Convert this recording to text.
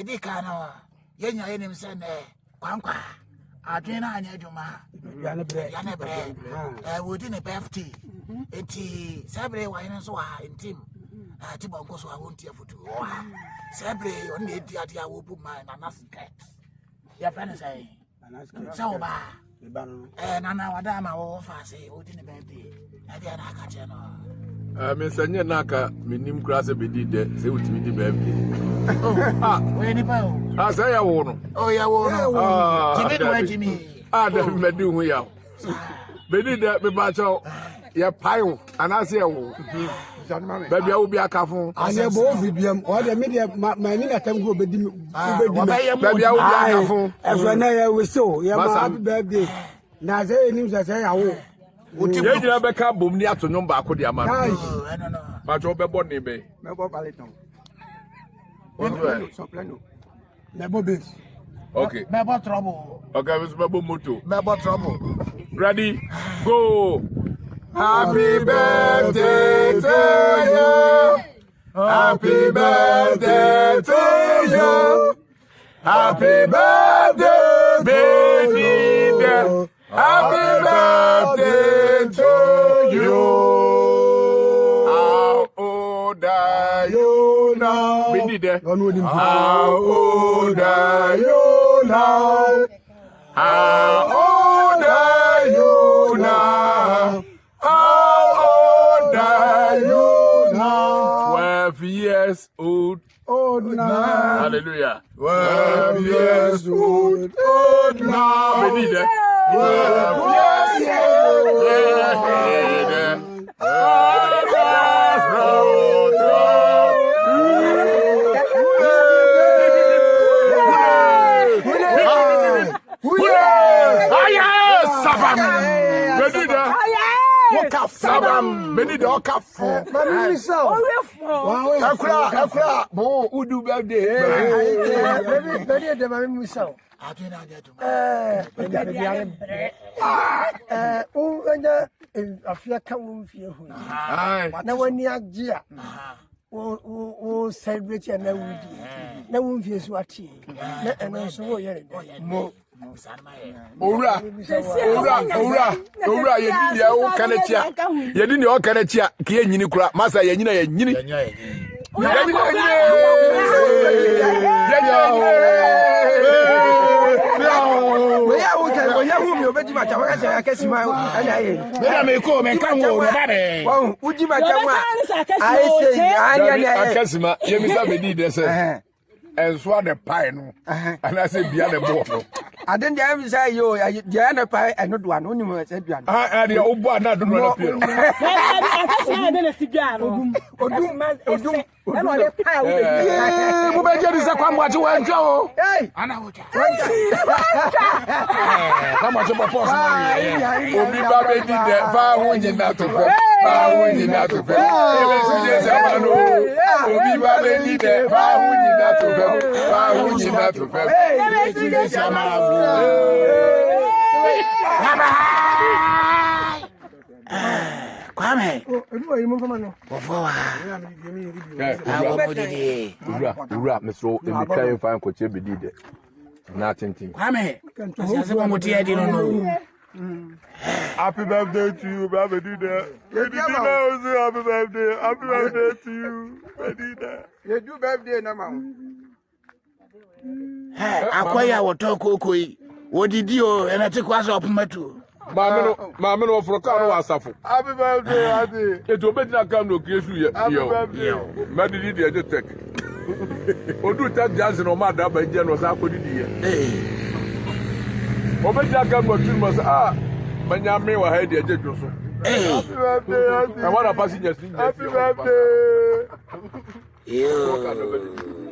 edi kana yenya yenim sene kwankwa adwena anya adwuma ya ne bre wodi ne birthday enti sabre wa yin so ha intim ati bonko so ha wonti afutu sabre on ne di ade awo bu man na nasket ya fane sai so ba nana wada ma wo fa se wodi ne birthday ade na aka che no me sanye naka minim krase bedi de se utimi di birthday we ni pa o say ya wo no ya wo no jimi no jimi da medi hu ya bedi de be ba cho ya payo anase ya wo baby awu bi akafo ane bo vibiam o de media ma ni na tam go bedi baby awu bi akafo efra na ya we so ya ma happy birthday na say enim say ya wo ye jira be ka bom ni ato nyom ba ko de ama no ba cho be bo ni be me bo baleton soprano me bo bass okay me bo trouble okay we me bo moto me bo trouble ready go. Happy birthday to you. Happy birthday to you. Happy birthday, baby. Happy birthday to you. How old are you now? How old are you now? How old are you now? How old are you now? 12 years old. Old now. Hallelujah. 12 years old. Old now. 12 years Sabam, many dog cap for Mami so. Akra, bo udu birthday. Baby de mami so. adwena anya O anya afia ka wo mfie hu. Na wani agye a. O celebrate na wudi. Na wo mfie so ati. Na eno so wo yere. Mo Ora yedi dia o kanachia yedi ni o kanachia ke yenyini kura masa yenyina yenyini and swat the pie no and I say bia the ball I didn't ever say you the pie and not one only was said one the old boy not do appear Kwame. Ura, Mr. Emeka fine coach be did. Nothing. Kwame. Happy birthday to you, brother. Happy birthday to you. You do birthday na ma. Akwaya wotoko koi. Wodidi o enati kwasa opumatu. Mama no for car no asafo. Happy birthday, Adi. It obedi na kam no kresu ye. Ma didi de tek. Odu ta Johnson o ma da ba je no sa kodidi ye. Obedi na kam no tun mo sa manya me wa ha de je so. Happy birthday, Adi. I want to pass in. Happy birthday. Yo.